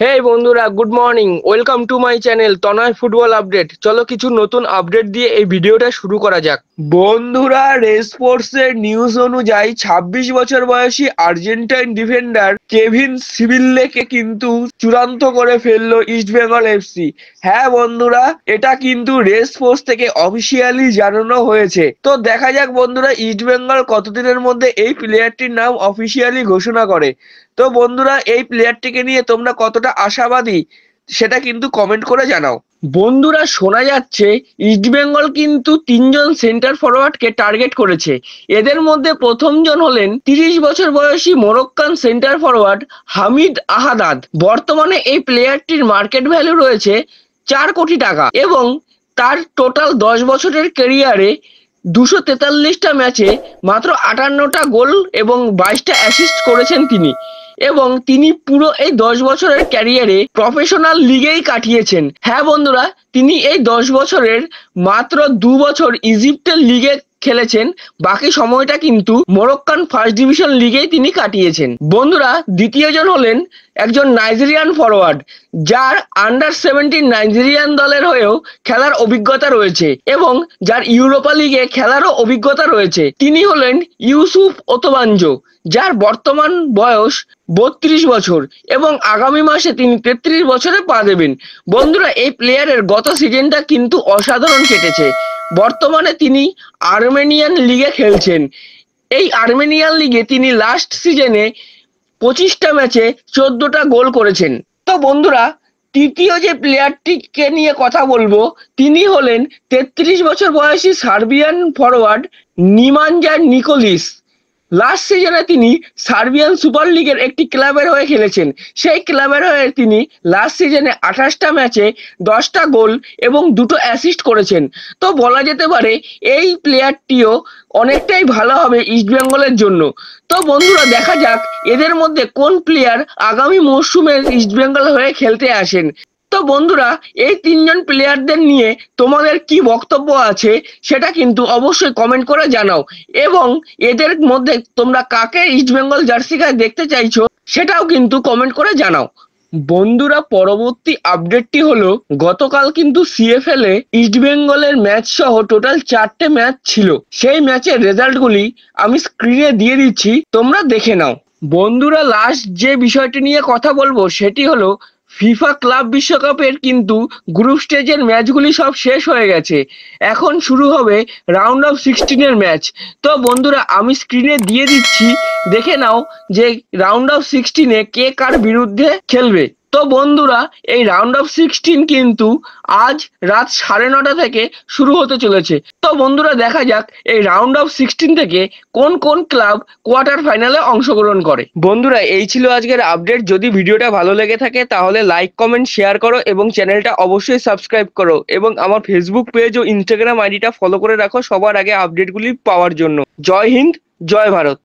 হেই বন্ধুরা, good morning. Welcome to my channel Tanay football update. চলো কিছু নতুন আপডেট দিয়ে এই ভিডিওটা শুরু করা যাক। বন্ধুরা, রেসকোর্সের নিউজ অনুযায়ী ২৬ বছর বয়সী আর্জেন্টাইন ডিফেন্ডার কেভিন সিবিল্লেকে কিন্তু চূড়ান্ত করে ফেললো ইস্টবেঙ্গল এফসি। হ্যাঁ বন্ধুরা, এটা কিন্তু রেসকোর্স থেকে অফিসিয়ালি জানানো হয়েছে। তো দেখা যাক বন্ধুরা, ইস্টবেঙ্গল কতদিনের মধ্যে এই প্লেয়ারটির নাম অফিসিয়ালি ঘোষণা করে। তো বন্ধুরা, এই প্লেয়ারটিকে নিয়ে তোমরা কতটা আশাবাদী সেটা কিন্তু কমেন্ট করে জানাও। বন্ধুরা, শোনা যাচ্ছে ইস্টবেঙ্গল কিন্তু তিনজন সেন্টার ফরওয়ার্ডকে টার্গেট করেছে। এদের মধ্যে প্রথমজন হলেন ৩০ বছর বয়সী Moroccan centre forward Hamid Ahadad. বর্তমানে এই প্লেয়ারটির মার্কেট ভ্যালু রয়েছে ৪ কোটি টাকা এবং তার টোটাল ১০ বছরের ক্যারিয়ারে ২৪৩টা ম্যাচে মাত্র ৫৮টা গোল এবং ২২টা অ্যাসিস্ট করেছেন তিনি। এবং তিনি পুরো এই ১০ বছরের ক্যারিয়ারে প্রফেশনাল লিগেই কাটিয়েছেন। হ্যাঁ বন্ধুরা, তিনি এই ১০ বছরের মাত্র ২ বছর ইজিপ্টের লিগে খেলেছেন, বাকি সময়টা কিন্তু মরক্কান ফার্স্ট ডিভিশন লিগেই তিনি কাটিয়েছেন। বন্ধুরা, দ্বিতীয়জন হলেন একজন নাইজেরিয়ান ফরওয়ার্ড, যার আন্ডার-17 নাইজেরিয়ান দলের হয়েও খেলার অভিজ্ঞতা রয়েছে এবং যার ইউরোপা লিগে খেলারও অভিজ্ঞতা রয়েছে। তিনি হলেন ইউসুফ ওতোবাঞ্জো, যার বর্তমান বয়স ৩২ বছর এবং আগামী মাসে তিনি ৩৩ বছরে পা দেবেন। বন্ধুরা, এই প্লেয়ারের গত সিজনটা কিন্তু অসাধারণ কেটেছে। বর্তমানে তিনি আর্মেনিয়ান লিগে খেলছেন। এই আর্মেনিয়ান লিগে তিনি লাস্ট সিজনে ২৫টা ম্যাচে ১৪টা গোল করেছেন। তো বন্ধুরা, তৃতীয় যে প্লেয়ারটিকে নিয়ে কথা বলবো তিনি হলেন ৩৩ বছর বয়সী সার্বিয়ান ফরওয়ার্ড নিমাঞ্জা নিকোলিস। লাস্ট সিজনে তিনি সার্বিয়ান সুপার লিগের একটি ক্লাবের হয়ে খেলেছেন। সেই ক্লাবের হয়ে তিনি লাস্ট সিজনে ২৮টা ম্যাচে ১০টা গোল এবং ২টো অ্যাসিস্ট করেছেন। তো বলা যেতে পারে এই প্লেয়ারটিও অনেকটাই ভালো হবে ইস্টবেঙ্গলের জন্য। তো বন্ধুরা, দেখা যাক এদের মধ্যে কোন প্লেয়ার আগামী মরশুমে ইস্টবেঙ্গল হয়ে খেলতে আসেন। তো বন্ধুরা, এই তিনজন প্লেয়ারদের নিয়ে তোমাদের কি বক্তব্য আছে সেটা কিন্তু অবশ্যই কমেন্ট করে জানাও এবং এদের মধ্যে তোমরা কাকে ইস্টবেঙ্গল জার্সি গায়ে দেখতে চাইছো সেটাও কিন্তু কমেন্ট করে জানাও। বন্ধুরা, পরবর্তী আপডেটটি হলো গতকাল কিন্তু সিএফএল এ ইস্টবেঙ্গলের ম্যাচ সহ টোটাল ৪টে ম্যাচ ছিল। সেই ম্যাচের রেজাল্টগুলি আমি স্ক্রিনে দিয়ে দিচ্ছি, তোমরা দেখে নাও। বন্ধুরা, লাস্ট যে বিষয়টি নিয়ে কথা বলবো সেটি হলো ফিফা ক্লাব বিশ্বকাপের কিন্তু গ্রুপ স্টেজের ম্যাচগুলি সব শেষ হয়ে গেছে। এখন শুরু হবে রাউন্ড অফ 16 ম্যাচ। তো বন্ধুরা, আমি স্ক্রিনে দিয়ে দিচ্ছি, দেখে নাও যে রাউন্ড অফ 16 কে কার বিরুদ্ধে খেলবে। তো বন্ধুরা, এই রাউন্ড অফ 16 কিন্তু আজ রাত 9:30 থেকে শুরু হতে চলেছে। তো বন্ধুরা, দেখা যাক এই রাউন্ড অফ 16 থেকে কোন কোন ক্লাব কোয়ার্টার ফাইনালে অংশগ্রহণ করে। বন্ধুরা, এই ছিল আজকের আপডেট। যদি ভিডিওটা ভালো লেগে থাকে তাহলে লাইক, কমেন্ট, শেয়ার করো এবং চ্যানেলটা অবশ্যই সাবস্ক্রাইব করো এবং আমার ফেসবুক পেজ ও ইনস্টাগ্রাম আইডিটা ফলো করে রাখো সবার আগে আপডেটগুলি পাওয়ার জন্য। জয় হিন্দ, জয় ভারত।